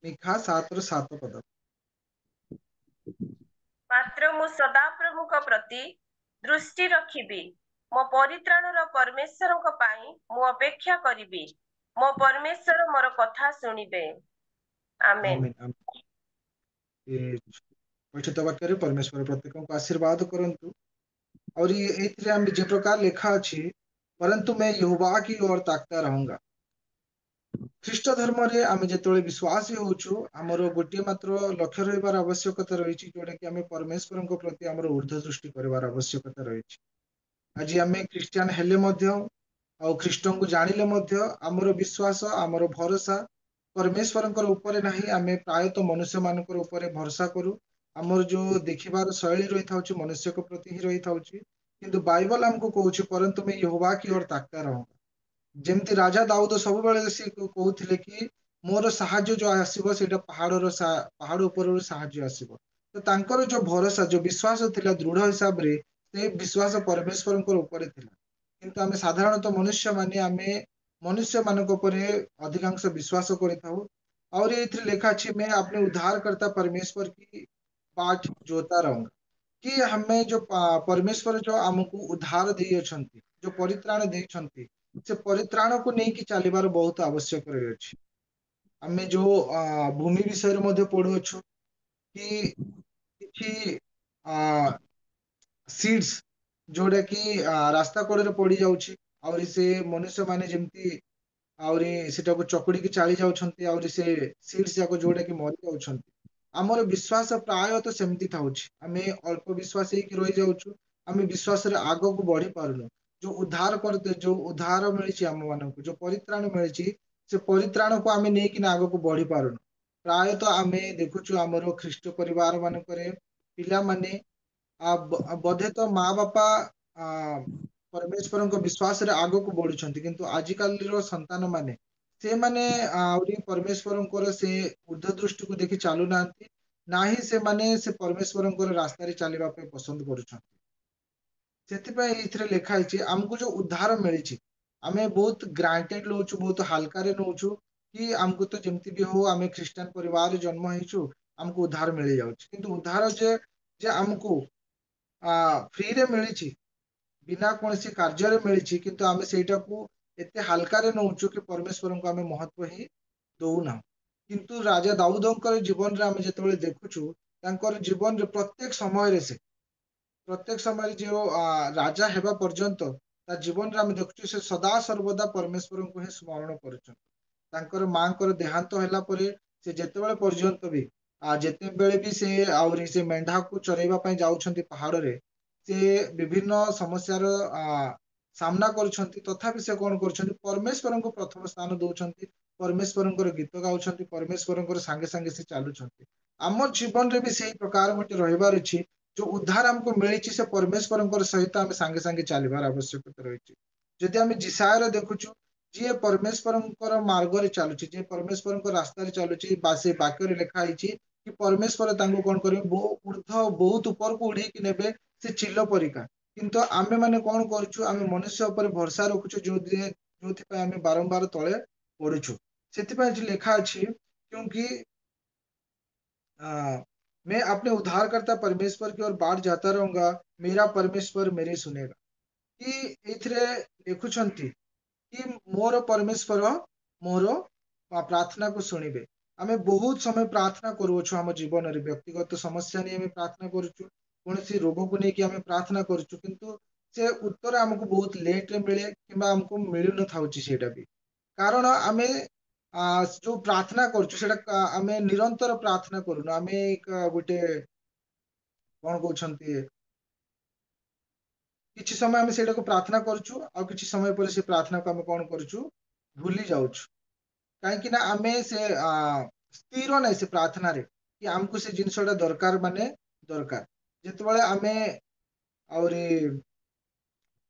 मिका 7 पद
मात्र मु सदा प्रभुक प्रति दृष्टि रखिबी मो परित्राणर परमेश्वरक पाई मु अपेक्षा करिबी मो परमेश्वर मोर कथा सुनिबे। आमेन।
आमीन आमीन ये पठित वाक्य रे परमेश्वर प्रत्येक को आशीर्वाद करंतु और ये एथिरे हम जे प्रकार लिखा अछि परंतु मैं यहोवा की ओर ताकता रहूंगा। ख्रीष्ट धर्म रे आमे जेतोळे विश्वासी होउछु हमरो गोटे मात्र लक्ष्य रहिबार आवश्यकता रहिछि जोटा कि आमे परमेश्वरक प्रति हमरो ऊर्ध्व दृष्टि करबार आवश्यकता रहिछि। आज आमे क्रिश्चियन हेले मध्य आ ख्रीष्टन को जानिले मध्य हमरो विश्वास हमरो भरोसा परमेश्वरଙ୍କର ଉପରେ ନାହିଁ, ଆମେ ପ୍ରାୟତଃ ମନୁଷ୍ୟମାନଙ୍କର ଉପରେ ଭରସା କରୁ। ଆମର ଯୋଉ ଦେଖିବାର ଶୈଳୀ ରହିଥାଉଛି ମନୁଷ୍ୟଙ୍କ ପ୍ରତି ହିଁ ରହିଥାଉଛି। କିନ୍ତୁ ବାଇବଲ ଆମକୁ କହୁଛି ପରନ୍ତୁ ତୁମେ यहोवा की ओर ताकता रहो। ଯେମିତି ରାଜା ଦାଉଦ ସବୁବେଳେ ସେ କହୁଥିଲେ କି ମୋର ସାହାଯ୍ୟ ଯୋଉ ଆସିବ ସେଇଟା ପାହାଡ ଉପରରୁ ସାହାଯ୍ୟ ଆସିବ। ତ ତାଙ୍କର ଯୋଉ ଭରସା ଯୋଉ ବିଶ୍ୱାସ ଥିଲା ଦୃଢ ହିସାବରେ, ସେ ବିଶ୍ୱାସ ପରମେଶ୍ୱରଙ୍କର ଉପରେ ଥିଲା। କିନ୍ତୁ ଆମେ ସାଧାରଣତଃ ମନୁଷ୍ୟମାନେ ଆମେ मनुष्य मानक ଉପରେ ଅଧିକାଂଶ ବିଶ୍ୱାସ କରିଥାଉ। और ଏଥିରେ ଲେଖା ଅଛି मैं अपने उद्धारकर्ता परमेश्वर की बाट जोता रहूंगा। कि हमें जो परमेश्वर जो हमको उद्धार ଦେଇଅଛନ୍ତି, जो परित्राण ଦେଇଛନ୍ତି, ସେ ପରିତ୍ରାଣକୁ ନେଇକି ଚାଲିବାର ବହୁତ ଆବଶ୍ୟକ ରହିଅଛି। ଆମେ ଯୋଉ ଭୂମି ବିଷୟରେ ମଧ୍ୟ ପଢୁଅଛୁ କି କିଛି सीड्स जोड़ा कि रास्ता कड़े पड़ जाउछि और से मनुष्य माने जेमती आउरी सेटाको चकुड़ी चाली जाउछन्ती और से सीड्स जाको जोड़ा कि मरि जाउछन्ती। हमर विश्वास प्रायतः सेमती थाउछि, आमे अल्प विश्वास हेकि रहि जाउछु, आमे विश्वास रे आगो को बढ़ी पारुनु। जो उद्धार करते जो उद्धार मिलिछि हम मानक जो परित्राण मिलिछि से परित्राण को आमे नेकि आगो को बढ़ी पारुनु। प्रायतः आमे देखुछु हमर ख्रीष्ट परिवार मानकरे पिला माने बोधे तो माँ बापा परमेश्वरଙ୍କ विश्वास रे आगो को बढ़ुछन्ति, किंतु आजिकालीर संतान माने से माने आउरी परमेश्वरଙ୍କର से ऊर्ध्व दृष्टि को देखि चालू नांती, नाही से माने से परमेश्वरଙ୍କର रास्ता रे चालिबा पे पसंद करूछन्ति। ସେଥିପାଇଁ ଏଥିରେ ଲେଖା ହେଇଛି ଆମକୁ ଯୋଉ ଉଦ୍ଧାର ମିଳିଛି ଆମେ ବହୁତ ଗ୍ରାଣ୍ଟେଡ ନଉଛୁ, ବହୁତ ହାଲକାରେ ନଉଛୁ କି ଆମକୁ ତ ଯେମିତି ବି ହଉ ଆମେ ଖ୍ରୀଷ୍ଟିଆନ ପରିବାରରେ ଜନ୍ମ ହେଇଛୁ ଆମକୁ ଉଦ୍ଧାର ମିଳିଯାଉଛି। କିନ୍ତୁ ଉଦ୍ଧାର ଯେ ଆମକୁ फ्री रे मिलिछि बिना कौनसी कार्य मिलिछि, किंतु आमे सेटाକୁ एते हल्कारे नउछु कि परमेश्वरଙ୍କୁ आमे महत्व ही दउना। किंतु राजा दाऊदଙ୍କର जीवन रे आमे जेतेबेले देखुछु तांकर जीवन रे प्रत्येक समय जो राजा हेबा पर्यंत ता जीवन रे आमे देखुछु से सदा सर्वदा परमेश्वरଙ୍କୁ ही स्मरण करूछन। तांकर मांकर देहांत होला परे से जेतेबेले पर्यंत भी जेतेबेले भी से आउरी से मेंढा को चरेबा पय जाउछन्ति पहाड़ रे, से विभिन्न समस्यार सामना करुछन्ति, तथापि से कोन करुछन्ति परमेश्वरଙ୍କୁ प्रथम स्थान दउछन्ति, परमेश्वरଙ୍କର गीत गाउछन्ति, परमेश्वरଙ୍କର संगे संगे से चालुछन्ति। हमर जीवन रे भी सेही प्रकार गोटे रहिबार अछि जो उद्धार हमको मिलिछि से परमेश्वरଙ୍କର सहित आमे संगे संगे चालिबार आवश्यकता रहिछि। जदि आमे जिसायर देखुछु जे परमेश्वरଙ୍କର मार्ग रे चालुछि, जे परमेश्वरଙ୍କ रास्ता रे चालुछि, बासे वाक्य रे लिखा आइछि कि परमेश्वर तांको कोन करिवे बहुत ऊपर को उड़ी कि नेबे से चिल्लो परिका। किंतु आमे माने कोन करूछु आमे मनुष्य ऊपर भरोसा रखुछु जोथि पे आमे बारंबार तळे पडुछु। सेति पे जे लिखा अछि क्योंकि मैं अपने उद्धारकर्ता परमेश्वर की ओर बाट जाता रहूंगा, मेरा परमेश्वर मेरी सुनेगा। कि एथिरे देखुछन्ति कि मोर परमेश्वर मोर प्रार्थना को शुणिबे। आमे बहुत समय प्रार्थना करूछु हम जीवन रे व्यक्तिगत समस्या नै आमे प्रार्थना करूछु, कोनसी रोग को नै कि आमे प्रार्थना करूछु, किंतु से उत्तर हमको बहुत लेट रे मिले किबा हमको मिलु न थाउची सेटा भी। कारण आमे जो प्रार्थना करूछु सेटा आमे निरंतर प्रार्थना करूनु, आमे एक गोटे कोन कहउछन्ति किछि समय आमे सेटा को प्रार्थना करूछु आ किछि समय पर से प्रार्थना को आमे कोन करूछु भूली जाउछु। काहे कि ना आमे से स्थिर नै से प्रार्थना रे कि हमको से जिंसटा दरकार माने दरकार। जेतबेले आमे आउरी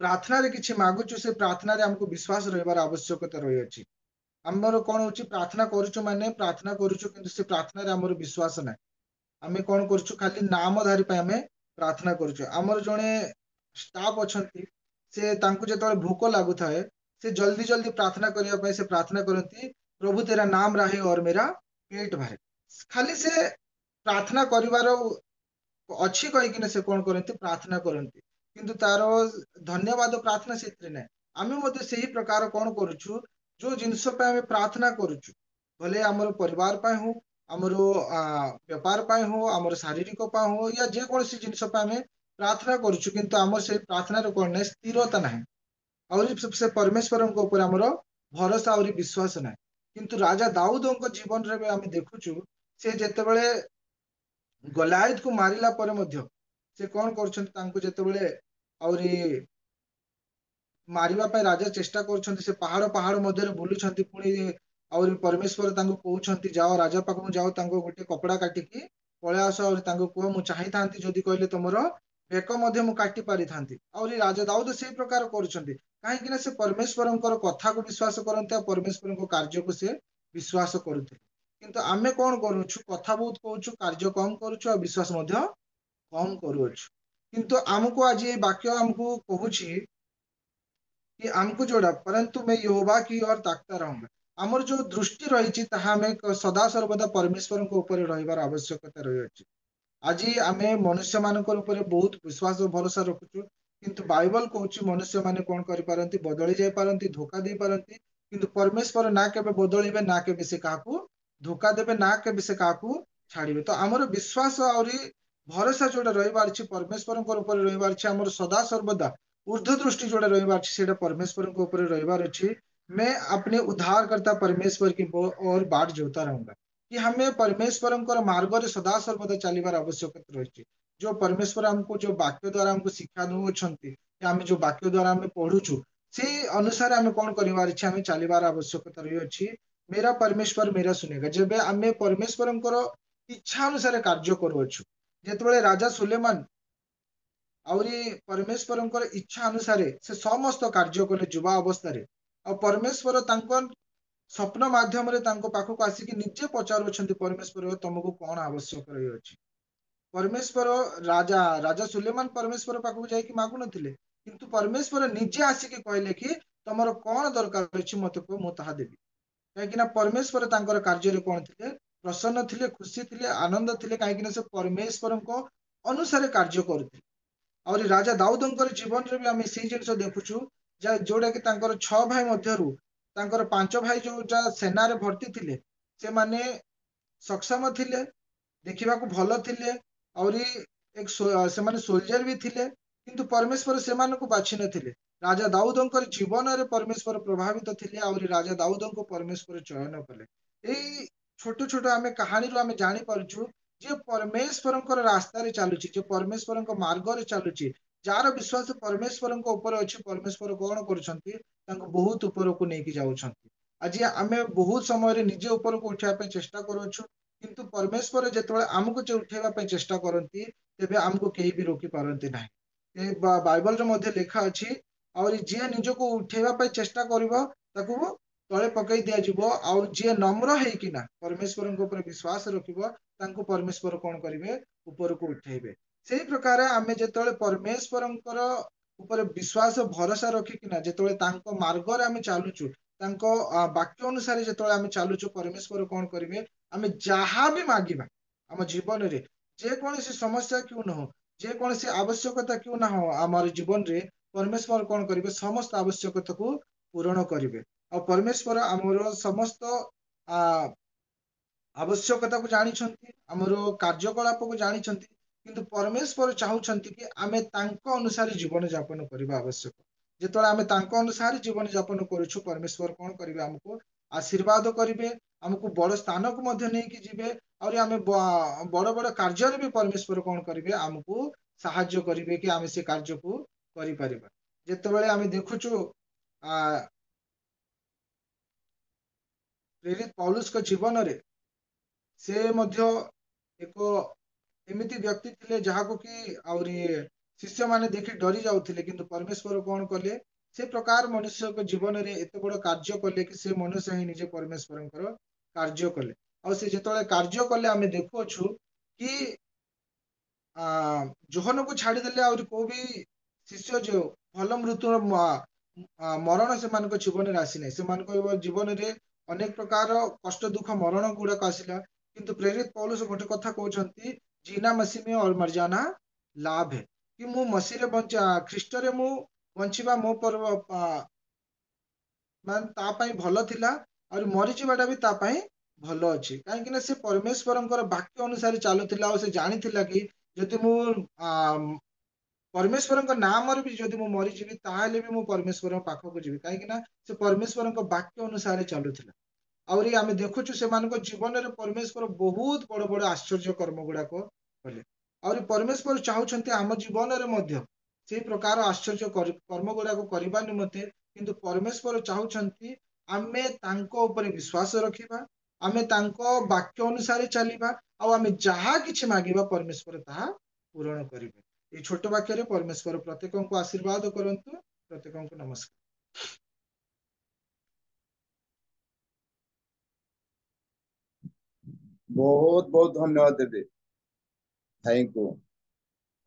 प्रार्थना रे किछि मागुछु से प्रार्थना रे हमको विश्वास रहबार आवश्यकता रहि अछि। हमर कोन होछि प्रार्थना करूछु माने प्रार्थना करूछु, किंतु से प्रार्थना रे हमर विश्वास नै। आमे कोन करूछु खाली नामधारी पे आमे प्रार्थना करूछु। हमर जणे स्टाफ अछंती से तांको जेतबेले भूख लागु थाए से जल्दी जल्दी प्रार्थना करिया पे से प्रार्थना करंती, प्रभु तेरा नाम राहे और मेरा पेट भरे। खाली से प्रार्थना करिवार अच्छी कहि कि से कोन करंती प्रार्थना करंती, किंतु तारो धन्यवाद प्रार्थना सेत्रे नै। आमे मध्ये सही प्रकार कोन करूछु जो जिंस पे आमे प्रार्थना करूछु भले हमर परिवार पाए हो, हमर व्यापार पाए हो, हमर शारीरिक पाए हो या जे कोनसी जिंस पे आमे प्रार्थना करूछु, किंतु हमर से प्रार्थना रे कोन नै स्थिरता नाही और सबसे परमेश्वरଙ୍କ ऊपर हमर भरोसा और विश्वास नाही। किंतु राजा दाऊदଙ୍କ जीवन रे भी आमे देखुछु से जेतेबेले गलायत को मारिला परे मध्य से कोन करछन्ति तांको जेतेबेले औरी मारिबा पे राजा चेष्टा करछन्ति, से पहाड़ पहाड़ मध्य रे बुलुछन्ति, पुणी आउरी परमेश्वर तांको कहउछंती जाओ राजा पाखु जाओ तांको गोटे कपड़ा काटिकी पळे आस और तांको कुह मु चाहि थांती जदि कहले तमरो बेक मध्य मु काटि पारि थांती आउरी राजा दाऊद से प्रकार करूछंती काहेकि ना से परमेश्वरंकर कथा को विश्वास करंती आ परमेश्वरंकर कार्य को से विश्वास करूथे किंतु आमे कोन करूछु कथा बहुत कहूछु कार्य कम करूछु आ विश्वास मध्य कम करूछु किंतु हमको आज ये वाक्य हमको कहूछि कि हमको जोड़ा परंतु मैं यहोवा की ओर ताकता रहूंगा आमर जो दृष्टि रही हमें सदा सर्वदा परमेश्वर ऊपर रहिबार आवश्यकता रही आज आमे मनुष्य मानकर ऊपर बहुत विश्वास और भरोसा रखुछु किंतु बाइबल कहूछि मनुष्य माने कोन करि पारंती बदली जाय पारंती धोखा दे पारंती किंतु परमेश्वर ना केबे बदलिबे ना केबे से काहाकू धोखा देबे ना केबे से काहाकू छाड़िबे तो हमर विश्वास और भरोसा जोड़ा रहिबार अछि परमेश्वर ऊपर रहिबार अछि हमर सदा सर्वदा ऊर्ध्व दृष्टि जोड़ा रहिबार अछि सेटा परमेश्वर के ऊपर रहिबार अछि मैं अपने उद्धारकर्ता परमेश्वर की और बाट जोता रहूंगा कि हमें परमेश्वर मार्ग रे सदा सर्वदा चलिबार आवश्यकता रही जो परमेश्वर हमको जो वाक्य द्वारा हमको शिक्षा दउछंती आम जो वाक्य द्वारा आम पढ़ुछु से अनुसार आम कौन करिवार अछि आम चलिबार आवश्यकता रही अछि मेरा परमेश्वर मेरा सुनेगा जेबे आम परमेश्वर इच्छा अनुसार कार्य करूछु जेतबेले राजा सुलेमान आउरी परमेश्वर इच्छा अनुसार से समस्त कार्य कले युवा अवस्था और परमेश्वर तांकर स्वप्न माध्यम रे तांको पाखक आसिकी निजे पचारुछंती परमेश्वर तुमको कौन आवश्यक रही अछि परमेश्वर राजा राजा सुलेमान परमेश्वर पाखक जाई कि मागु नथिले किंतु परमेश्वर निजे आसिकी कहले कि तमरो कौन दरकार अछि मते को मु ताहा देबी काहेकि ना परमेश्वर तांकर कार्य रे कोन थिले प्रसन्न थिले खुशी थिले आनंद थिले काहेकि ना से परमेश्वर को अनुसार कार्य करथि और राजा दाऊदंकर जीवन रे भी आमे सेही जिंस देखुछु जोड़ा कि तांकर 6 भाई मध्यरु तांकर 5 भाई जो सेना रे भर्ती थिले से माने सक्षम थिले देखिबा को भलो थिले और एक से माने सोल्जर भी थिले किंतु परमेश्वर से मान को बाछि नथिले राजा दाऊदंकर जीवन रे परमेश्वर प्रभावित थिले और राजा दाऊदंको परमेश्वर चयन कले एई छोट छोट आमे कहानी रो आमे जानि परछु जे परमेश्वरंकर रास्ता रे चालुची जे परमेश्वरंक मार्ग रे चालुची जार विश्वास परमेश्वरंक ऊपर अछि परमेश्वर कोन करछंती तांको बहुत ऊपर को नेकी जाउछंती आज आमे बहुत समय रे निजे ऊपर को उठा पे चेष्टा करूछु किंतु परमेश्वर जेतबे हमको जे उठेबा पे चेष्टा करंती तेबे हमको केही भी रोकी पारंती नाही बाइबल रे मध्ये लिखा अछि और जे निजको उठेबा पे चेष्टा करिवो ताको तळे पकई दिया जिवो और जे नम्र हेकिना परमेश्वर ऊपर विश्वास रखिबो तांको परमेश्वर कोन करिवे ऊपर को उठेबे सेही प्रकार आमे जेतबे परमेश्वरंकर ऊपर विश्वास भरोसा रखिकिना जेतबे तांको मार्ग रे आमे चालुचु तांको वाक्य अनुसार जेतबे आमे चालुचु परमेश्वर कोन करिवे आमे जहा भी मागिबा हम जीवन रे जे कोनसी समस्या क्यों न हो जे कोनसी आवश्यकता क्यों न हो हमारे जीवन रे परमेश्वर कोन करिवे समस्त आवश्यकता को पूर्ण करिवे और परमेश्वर हमरो समस्त आवश्यकता को जानिछंती हमरो कार्यकलाप को जानिछंती किंतु परमेश्वर चाहुछंती कि आमे तांको अनुसार जीवन यापन करिबा आवश्यक जेतोळे आमे तांको अनुसार जीवन यापन करूछु परमेश्वर कोन करिवे हमको आशीर्वाद करिवे हमको बड़ स्थान को मध्य नै कि जिवे और आमे बड़ बड़ कार्य रे भी परमेश्वर कोन करिवे हमको सहाय्य करिवे कि आमे से कार्य को करि परिबा जेतोळे आमे देखुछु प्रेरित पौलुस को जीवन रे से मध्य एक एमिति व्यक्ति थिले जहाको कि आउरी शिष्य माने देखि डरी जाउथिले किंतु परमेश्वर कोन कले से प्रकार मनुष्य को जीवन रे एते बड़ कार्य कले कि से मनुष्य ही निजे परमेश्वरंकर कार्य कले और से जेतोळे कार्य कले आमे देखुछु कि जोहन को छाड़ी देले और को भी शिष्य जो भल मृत्यु मरण से मान जीवन रे आसी नै से मान जीवन रे अनेक प्रकार कष्ट दुख मरण गुड़ाक आसिला किंतु प्रेरित पौलुस गोटे कथा कहउछंती जीना मसीह में और मर जाना लाभ है कि मु मसीह रे बंचा ख्रीष्ट रे मु बंचिबा मो पर मान ता पई भलो थिला और मरि जिबाटा भी ता पई भलो अछि काहे कि ना से परमेश्वरंकर वाक्य अनुसार चालुथिला और से जानिथिला कि जदि मु परमेश्वरंक नाम रे भी जदि मु मरि जिबि ताहाले भी मु परमेश्वर पाखो को जिबि काहे कि ना से परमेश्वरंक वाक्य अनुसार चालुथिला और आमे देखुछु से मानको जीवन रे परमेश्वर बहुत बड़ बड़ आश्चर्य कर्म गुडाक कले और परमेश्वर चाहुछंती आम जीवन रे मध्य से प्रकार आश्चर्य कर्म गुडाक करिबा निमते किंतु परमेश्वर चाहुछंती आमे तांको ऊपर विश्वास रखिबा आमे तांको वाक्य अनुसार चलिबा आ आमे जहा किछि मागिबा परमेश्वर ताहा पूर्ण करिबे। ए छोट वाक्य रे परमेश्वर प्रत्येक को आशीर्वाद करंतु। प्रत्येक को नमस्कार।
बहुत बहुत धन्यवाद Devi. Thank you.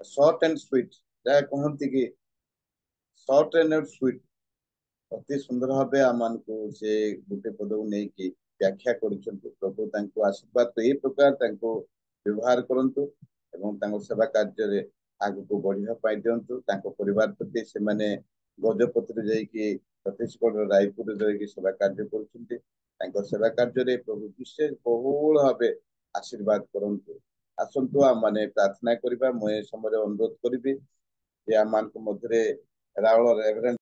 Short and sweet जहाँ कहती कि शॉर्ट एंड स्वीट अति सुंदर भाव आम को से गोटे पद को लेकिन व्याख्या करुँच। प्रभु तांको आशीर्वाद तो ये प्रकार तांको व्यवहार करंतु एवं तांको सेवा कार्य आग को बढ़िया दिंतु। परिवार प्रति से माने गजपति जाइए छत्तीसगढ़ रायपुर जाइए सेवा कार्य कर सेवा कार्य प्रभु विशेष बहुल भाव आशीर्वाद करंतु। आसंतु आम माने प्रार्थना करबा। मैं समय अनुरोध करी जे आम मध्य रावल रेवरेंड